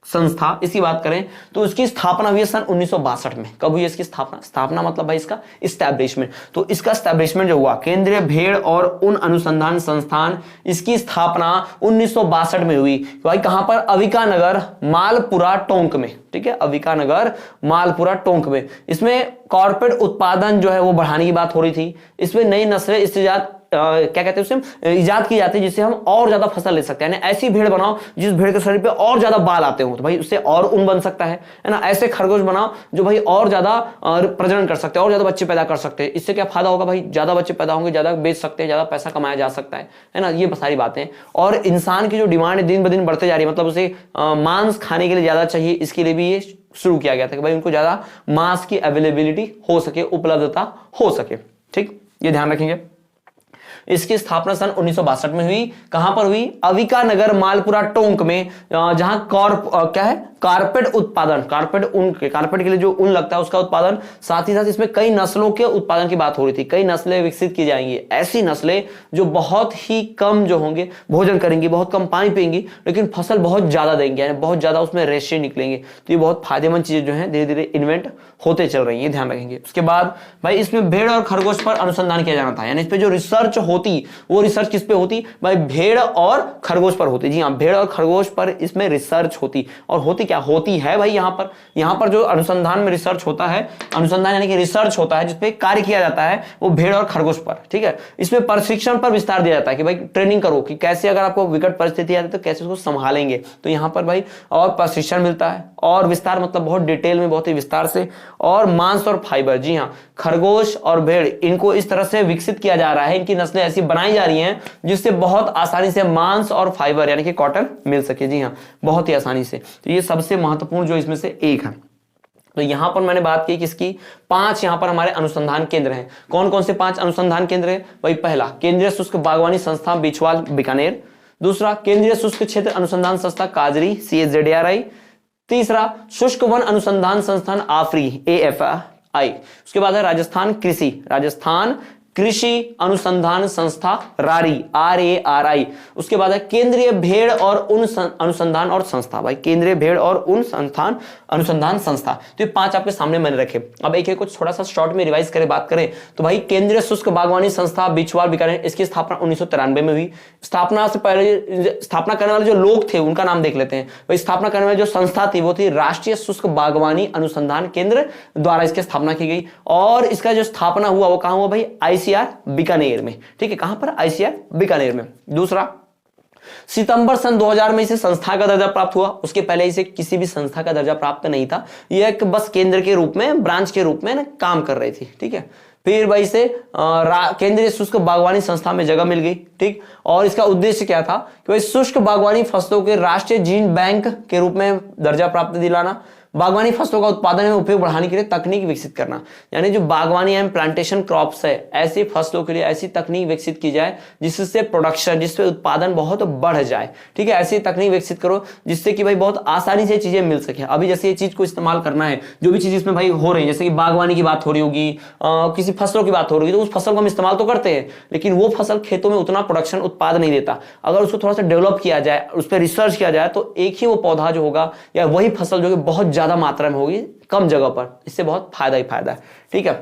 A: संस्था, इसकी बात करें तो इसकी स्थापना हुई है सन 1962 में। कब हुई इसकी स्थापना? स्थापना मतलब भाई इसका इस्टेब्लिशमेंट। तो इसका इस्टेब्लिशमेंट जो हुआ, केंद्रीय भेड़ और ऊन अनुसंधान संस्थान, इसकी स्थापना 1962 में हुई। भाई कहां पर? अविका नगर, मालपुरा टोंक में। ठीक है, अविका नगर, मालपुरा टोंक में। इसमें कॉर्पोरेट उत्पादन जो है वो बढ़ाने की बात हो रही थी। इसमें नई नस्लें इस्तेजाद क्या कहते हैं उसे इजाद की जाती है, जिससे हम और ज्यादा फसल ले सकते हैं। यानी ऐसी भेड़ बनाओ जिस भेड़ के शरीर पे और ज्यादा बाल आते हो, तो भाई उससे और ऊन बन सकता है ना। ऐसे खरगोश बनाओ जो भाई और ज्यादा प्रजनन कर सकते हैं, और ज्यादा बच्चे पैदा कर सकते हैं। इससे क्या फायदा होगा भाई, ज्यादा बच्चे पैदा होंगे, ज्यादा बेच सकते हैं, ज्यादा पैसा कमाया जा सकता है ना। ये सारी बातें। और इंसान की जो डिमांड दिन ब दिन बढ़ते जा रही है, मतलब उसे मांस खाने के लिए ज्यादा चाहिए, इसके लिए भी ये शुरू किया गया था कि भाई उनको ज्यादा मांस की अवेलेबिलिटी हो सके, उपलब्धता हो सके। ठीक, ये ध्यान रखेंगे। इसकी स्थापना सन 1962 में हुई। कहां पर हुई? अविका नगर मालपुरा टोंक में, जहां क्या है, कारपेट उत्पादन, कारपेट के लिए जो ऊन लगता है उसका उत्पादन, साथ ही साथ इसमें कई नस्लों के उत्पादन की बात हो रही थी। कई नस्लें विकसित की जाएंगी, ऐसी नस्लें जो बहुत ही कम जो होंगे भोजन करेंगी, बहुत कम पानी पिएंगी, लेकिन फसल बहुत ज्यादा देंगे, यानी बहुत ज्यादा उसमें रेशे निकलेंगे। तो ये बहुत फायदेमंद चीजें जो है धीरे धीरे इन्वेंट होते चल रही है, ध्यान रखेंगे। उसके बाद भाई इसमें भेड़ और खरगोश पर अनुसंधान किया जाना था, यानी इस पे जो रिसर्च होती, वो रिसर्च किस पे होती भाई? भेड़ और खरगोश पर होती। जी हाँ, भेड़ और खरगोश पर इसमें रिसर्च होती। और होती क्या होती है भाई? यहां पर जो अनुसंधान में रिसर्च होता है, अनुसंधान यानी कि रिसर्च होता है जिसपे कार्य किया जाता है, वो भेड़ और खरगोश पर। ठीक है, इसमें प्रशिक्षण पर विस्तार दिया जाता है कि भाई ट्रेनिंग करो कि कैसे अगर आपको विकट परिस्थिति आती है तो कैसे उसको संभालेंगे। तो यहां पर भाई और प्रशिक्षण मिलता है, और विस्तार मतलब बहुत डिटेल में, बहुत ही विस्तार से। और मांस और फाइबर, जी हाँ, खरगोश और भेड़ इनको इस तरह से विकसित किया जा रहा है, इनकी नस्लें ऐसी बनाई जा रही हैं जिससे बहुत आसानी से मांस और फाइबर यानी कि कॉटन मिल सके। जी हाँ, बहुत ही आसानी से। तो ये सबसे महत्वपूर्ण जो इसमें से एक है। तो यहां पर मैंने बात की किसकी? 5 यहां पर हमारे अनुसंधान केंद्र हैं। कौन कौन से 5 अनुसंधान केंद्र हैं भाई? पहला, केंद्रीय शुष्क बागवानी संस्थान बिछवाल बीकानेर। दूसरा, केंद्रीय शुष्क क्षेत्र अनुसंधान संस्था काजरी CHZRI। तीसरा, शुष्क वन अनुसंधान संस्थान आफरी AFI। उसके बाद है राजस्थान कृषि अनुसंधान संस्था रारी RARI। उसके बाद है केंद्रीय भेड़ और ऊन अनुसंधान और संस्था, भाई केंद्रीय भेड़ और ऊन अनुसंधान संस्था। तो ये 5 आपके सामने मैंने रखे। अब एक कुछ थोड़ा सा शॉर्ट में रिवाइज करें, बात करें तो भाई केंद्रीय शुष्क बागवानी संस्था बिछवाल बीकानेर, इसकी स्थापना 1993 में हुई। स्थापना से पहले स्थापना करने वाले जो लोग थे उनका नाम देख लेते हैं। भाई स्थापना करने वाली जो संस्था थी वो थी राष्ट्रीय शुष्क बागवानी अनुसंधान केंद्र द्वारा इसकी स्थापना की गई। और इसका जो स्थापना हुआ वो कहां हुआ भाई? ICR बीकानेर में। ठीक है, कहां पर? ICR बीकानेर में। दूसरा, सितंबर सन 2000 में इसे संस्था का दर्जा प्राप्त हुआ। उसके पहले इसे किसी भी संस्था का दर्जा प्राप्त नहीं था, यह एक बस केंद्र के रूप में, ब्रांच के रूप में ना काम कर रही थी। ठीक है, फिर भाई इसे केंद्रीय शुष्क बागवानी संस्था में जगह मिल गई। ठीक, और इसका उद्देश्य क्या था कि भाई शुष्क बागवानी फसलों के राष्ट्रीय जीन बैंक के रूप में दर्जा प्राप्त दिलाना, बागवानी फसलों का उत्पादन में उपयोग बढ़ाने के लिए तकनीक विकसित करना। यानी जो बागवानी एंड प्लांटेशन क्रॉप्स है, ऐसी फसलों के लिए ऐसी तकनीक विकसित की जाए जिससे प्रोडक्शन, जिससे उत्पादन बहुत बढ़ जाए। ठीक है, ऐसी तकनीक विकसित करो जिससे कि भाई बहुत आसानी से चीजें मिल सके। अभी जैसे ये चीज को इस्तेमाल करना है, जो भी चीज इसमें भाई हो रही है, जैसे कि बागवानी की बात हो रही होगी, किसी फसलों की बात हो रही है, तो उस फसल को हम इस्तेमाल तो करते हैं, लेकिन वो फसल खेतों में उतना प्रोडक्शन उत्पाद नहीं देता। अगर उसको थोड़ा सा डेवलप किया जाए, उस पर रिसर्च किया जाए, तो एक ही वो पौधा जो होगा या वही फसल जो बहुत ज्यादा मात्रा में होगी कम जगह पर, इससे बहुत फायदा ही फायदा है। ठीक है,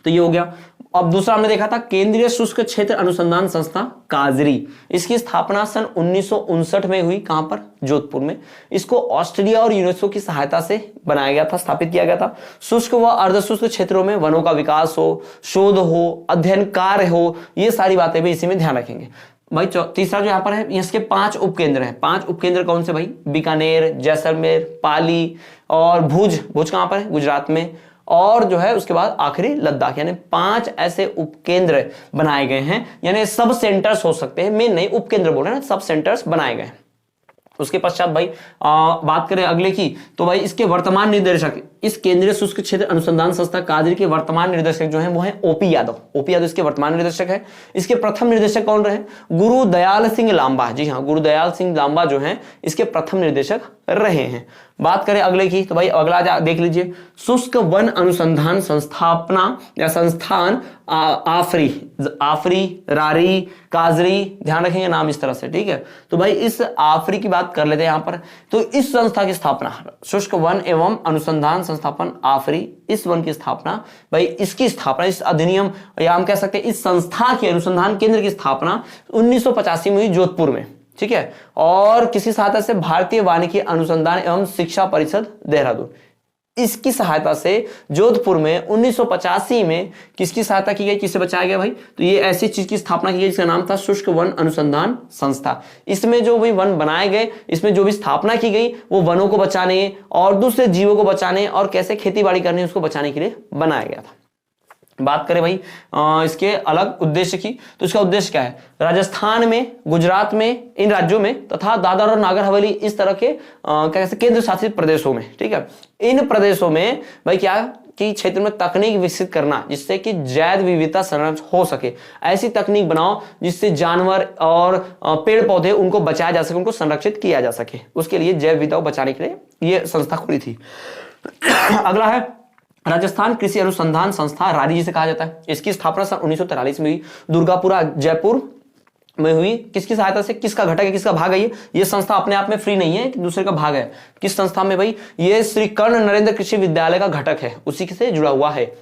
A: तो ये हो गया। अब दूसरा हमने देखा था केंद्रीय शुष्क क्षेत्र अनुसंधान संस्था काजरी, इसकी स्थापना सन 1959 में हुई। कहां पर? जोधपुर में। इसको ऑस्ट्रेलिया और यूनेस्को की सहायता से बनाया गया था, स्थापित किया गया था। शुष्क व अर्धशुष्क क्षेत्रों में वनों का विकास हो, शोध हो, अध्ययन कार्य हो, ये सारी बातें भी इसी में ध्यान रखेंगे। भाई तीसरा जो यहाँ पर है, इसके 5 उपकेंद्र हैं। 5 उपकेंद्र कौन से भाई? बीकानेर, जैसलमेर, पाली और भुज। भुज कहां पर है? गुजरात में। और जो है उसके बाद आखिरी लद्दाख। यानी 5 ऐसे उपकेंद्र बनाए गए हैं, यानी सब सेंटर्स हो सकते हैं, मेन नहीं, उपकेंद्र बोल रहे हैं, सब सेंटर्स बनाए गए। उसके पश्चात भाई बात करें अगले की, तो भाई इसके वर्तमान निर्देशक, इस केंद्रीय शुष्क क्षेत्र अनुसंधान संस्था काजरी के वर्तमान निर्देशक जो हैं वो हैं OP यादव। OP यादव इसके वर्तमान निर्देशक है। इसके प्रथम निर्देशक कौन रहे? गुरुदयाल सिंह लांबा। जी हाँ, गुरुदयाल सिंह लांबा जो हैं इसके प्रथम निर्देशक रहे हैं। बात करें अगले की, तो भाई अगला देख लीजिए, शुष्क वन अनुसंधान संस्थापना या संस्थान आफरी रारी काजरी, ध्यान रखेंगे नाम इस तरह से। ठीक है, तो भाई इस आफरी की बात कर लेते हैं यहां पर। तो इस संस्था की स्थापना, शुष्क वन एवं अनुसंधान संस्थापन आफरी, इस वन की स्थापना, भाई इसकी स्थापना, इस अधिनियम या हम कह सकते हैं इस संस्था के अनुसंधान केंद्र की स्थापना 1985 में हुई जोधपुर में। ठीक है, और किसी सहायता से भारतीय वानिकी अनुसंधान एवं शिक्षा परिषद देहरादून, इसकी सहायता से जोधपुर में 1985 में किसकी सहायता की गई, किसे बचाया गया भाई, तो ये ऐसी चीज की स्थापना की गई जिसका नाम था शुष्क वन अनुसंधान संस्था। इसमें जो भी वन बनाए गए, इसमें जो भी स्थापना की गई वो वनों को बचाने और दूसरे जीवों को बचाने और कैसे खेती बाड़ी करनी उसको बचाने के लिए बनाया गया था। बात करें भाई इसके अलग उद्देश्य की, तो इसका उद्देश्य क्या है, राजस्थान में, गुजरात में, इन राज्यों में तथा दादर और नागर हवेली इस तरह के कैसे केंद्र शासित प्रदेशों में, ठीक है, इन प्रदेशों में भाई क्या कि क्षेत्र में तकनीक विकसित करना जिससे कि जैव विविधता संरक्षण हो सके। ऐसी तकनीक बनाओ जिससे जानवर और पेड़ पौधे उनको बचाया जा सके, उनको संरक्षित किया जा सके। उसके लिए जैव विविधता को बचाने के लिए यह संस्था खुली थी। अगला है राजस्थान कृषि अनुसंधान संस्था, रारी जिसे कहा जाता है। इसकी स्थापना सन 1943 में हुई, दुर्गापुरा जयपुर में हुई। किसकी सहायता से, किसका घटक है, किसका भाग है ये संस्था अपने आप में फ्री नहीं है, दूसरे का भाग है। किस संस्था में भाई, ये श्री कर्ण नरेंद्र कृषि विद्यालय का घटक है, उसी से जुड़ा हुआ है।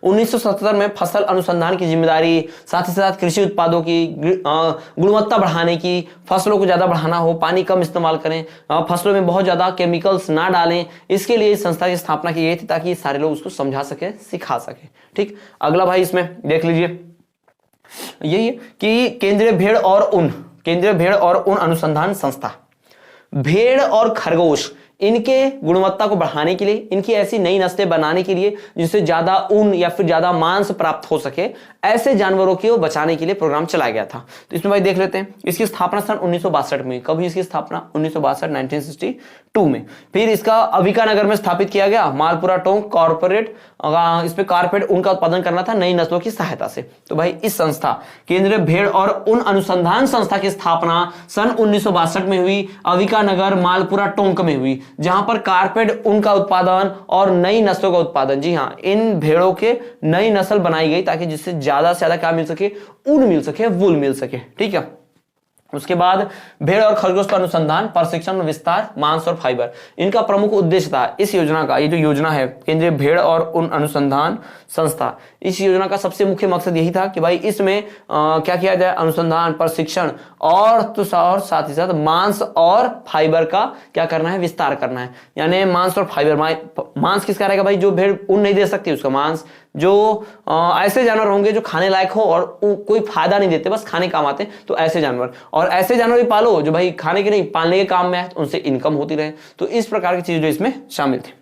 A: 1977 में फसल अनुसंधान की जिम्मेदारी, साथ ही साथ कृषि उत्पादों की गुणवत्ता बढ़ाने की, फसलों को ज्यादा बढ़ाना हो, पानी कम इस्तेमाल करें, फसलों में बहुत ज्यादा केमिकल्स ना डालें, इसके लिए इस संस्था की स्थापना की गई थी ताकि ये सारे लोग उसको समझा सके, सिखा सके। ठीक, अगला भाई इसमें देख लीजिए, यही कि केंद्रीय भेड़ और ऊन अनुसंधान संस्था। भेड़ और खरगोश, इनके गुणवत्ता को बढ़ाने के लिए, इनकी ऐसी नई नस्लें बनाने के लिए जिससे ज्यादा ऊन या फिर ज्यादा मांस प्राप्त हो सके, ऐसे जानवरों को बचाने के लिए प्रोग्राम चलाया गया था। तो इसमें भाई देख लेते हैं, इसकी स्थापना सन 1962 में। कब हुई इसकी स्थापना, 1962 में। फिर इसका अविकानगर में स्थापित किया गया, मालपुरा टोंक कॉर्पोरेट, इस पे कारपेट ऊन का उत्पादन करना था नई नस्लों की सहायता से। तो भाई इस संस्था केंद्रीय भेड़ और ऊन अनुसंधान संस्था की स्थापना सन 1962 में हुई, अविकानगर मालपुरा टोंक में हुई, जहां पर कारपेट ऊन का उत्पादन और नई नस्लों का उत्पादन, जी हाँ, इन भेड़ों के नई नस्ल बनाई गई ताकि जिससे ज्यादा से ज्यादा क्या मिल सके, ऊन मिल सके, वूल मिल सके। ठीक है, उसके बाद भेड़ और खरगोश का अनुसंधान, प्रशिक्षण, विस्तार, मांस और फाइबर, इनका प्रमुख उद्देश्य था। इस योजना का, ये जो योजना है केंद्रीय भेड़ और ऊन अनुसंधान संस्था, इस योजना का सबसे मुख्य मकसद यही था कि भाई इसमें क्या किया जाए, अनुसंधान, प्रशिक्षण और तो साथ ही साथ मांस और फाइबर का क्या करना है, विस्तार करना है। यानी मांस और फाइबर, मांस किसका रहेगा भाई, जो भेड़ ऊन नहीं दे सकती उसका मांस, जो ऐसे जानवर होंगे जो खाने लायक हो और कोई फायदा नहीं देते, बस खाने काम आते, तो ऐसे जानवर, और ऐसे जानवर भी पालो जो भाई खाने के नहीं पालने के काम में है, तो उनसे इनकम होती रहे। तो इस प्रकार की चीज जो इसमें शामिल थी।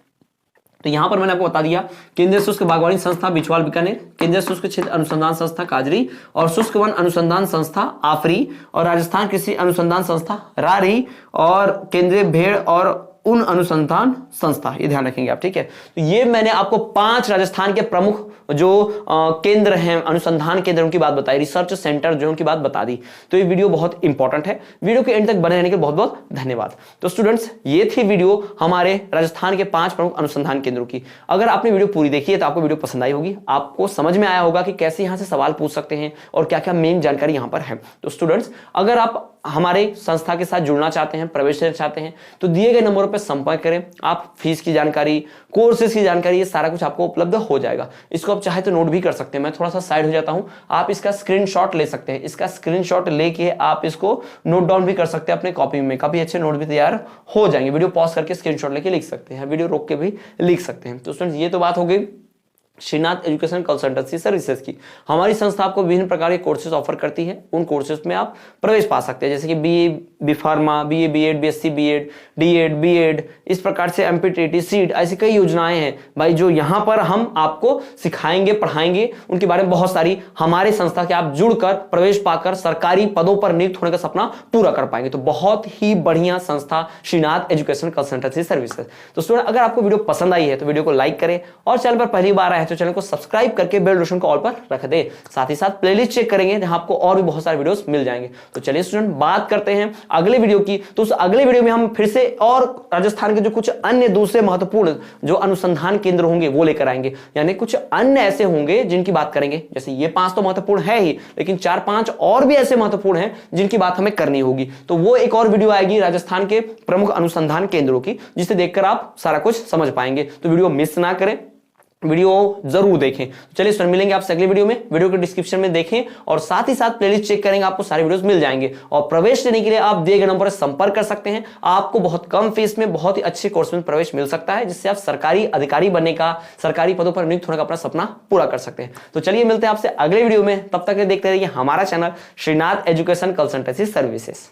A: तो यहां पर मैंने आपको बता दिया, केंद्रीय शुष्क बागवानी संस्था बिछवाल बीकानेर, केंद्रीय शुष्क क्षेत्र अनुसंधान संस्था काजरी, और शुष्क वन अनुसंधान संस्था आफरी, और राजस्थान कृषि अनुसंधान संस्था रारी, और केंद्रीय भेड़ और ऊन अनुसंधान संस्था, ये ध्यान रखेंगे आप। ठीक है, तो ये मैंने आपको 5 राजस्थान के प्रमुख जो केंद्र हैं, अनुसंधान केंद्र, उनकी बात बताई, रिसर्च सेंटर जो उनकी बात बता दी। तो ये वीडियो बहुत इंपॉर्टेंट है, वीडियो के एंड तक बने रहने के बहुत बहुत धन्यवाद। तो स्टूडेंट्स, ये थी वीडियो हमारे राजस्थान के 5 प्रमुख अनुसंधान केंद्रों की। अगर आपने वीडियो पूरी देखी है तो आपको वीडियो पसंद आई होगी, आपको समझ में आया होगा कि कैसे यहां से सवाल पूछ सकते हैं और क्या क्या मेन जानकारी यहां पर है। तो स्टूडेंट्स, अगर आप हमारे संस्था के साथ जुड़ना चाहते हैं, प्रवेश लेना चाहते हैं, तो दिए गए नंबरों पर संपर्क करें। आप फीस की जानकारी, कोर्सेज की जानकारी, ये सारा कुछ आपको उपलब्ध हो जाएगा। इसको आप चाहे तो नोट भी कर सकते हैं, मैं थोड़ा सा साइड हो जाता हूं, आप इसका स्क्रीनशॉट ले सकते हैं। इसका स्क्रीनशॉट लेके आप इसको नोट डाउन भी कर सकते हैं अपने कॉपी में, काफी अच्छे नोट भी तैयार हो जाएंगे। वीडियो पॉज करके स्क्रीनशॉट लेके लिख सकते हैं, वीडियो रोक के भी लिख सकते हैं। तो स्टूडेंट्स, ये तो बात हो गई श्रीनाथ एजुकेशन कंसल्टेंसी सर्विसेज की। हमारी संस्था आपको विभिन्न प्रकार के कोर्सेज ऑफर करती है, उन कोर्सेज में आप प्रवेश पा सकते हैं, जैसे कि BA B pharma, BA BEd, BSc BEd, DEd, BEd, इस प्रकार से एमपीटीटी, सीट, ऐसी कई योजनाएं हैं भाई जो यहां पर हम आपको सिखाएंगे, पढ़ाएंगे। उनके बारे में बहुत सारी हमारे संस्था के आप जुड़कर प्रवेश पाकर सरकारी पदों पर नियुक्त होने का सपना पूरा कर पाएंगे। तो बहुत ही बढ़िया संस्था श्रीनाथ एजुकेशन कंसल्टेंसी सर्विसेज। तो स्टूडेंट, अगर आपको वीडियो पसंद आई है तो वीडियो को लाइक करें, और चैनल पर पहली बार आए तो चैनल को सब्सक्राइब करके बेल नोटिफिकेशन को ऑल पर रख दे। साथ ही साथ प्लेलिस्ट चेक करेंगे, जहां आपको और भी बहुत सारे वीडियोस मिल जाएंगे। तो चलिए स्टूडेंट, बात करते हैं अगले वीडियो की। तो उस अगले वीडियो में हम फिर से और राजस्थान के जो कुछ अन्य दूसरे महत्वपूर्ण जो अनुसंधान केंद्र होंगे वो लेकर आएंगे। यानी कुछ अन्य ऐसे होंगे जिनकी बात करेंगे, जैसे ये 5 तो महत्वपूर्ण है ही, लेकिन 4-5 और भी ऐसे महत्वपूर्ण हैं जिनकी बात हमें करनी होगी। तो वो एक और वीडियो आएगी राजस्थान के प्रमुख अनुसंधान केंद्रों की, जिसे देखकर आप सारा कुछ समझ पाएंगे। तो वीडियो मिस ना करें, वीडियो जरूर देखें। चलिए इस पर मिलेंगे आपसे अगले वीडियो में। वीडियो के डिस्क्रिप्शन में देखें और साथ ही साथ प्लेलिस्ट चेक करेंगे, आपको सारे वीडियोस मिल जाएंगे। और प्रवेश लेने के लिए आप दिए गए नंबर पर संपर्क कर सकते हैं। आपको बहुत कम फीस में बहुत ही अच्छे कोर्स में प्रवेश मिल सकता है, जिससे आप सरकारी अधिकारी बनने का, सरकारी पदों पर नियुक्त होने का अपना सपना पूरा कर सकते हैं। तो चलिए मिलते हैं आपसे अगले वीडियो में। तब तक देखते रहिए हमारा channel Shrinath education consultancy services.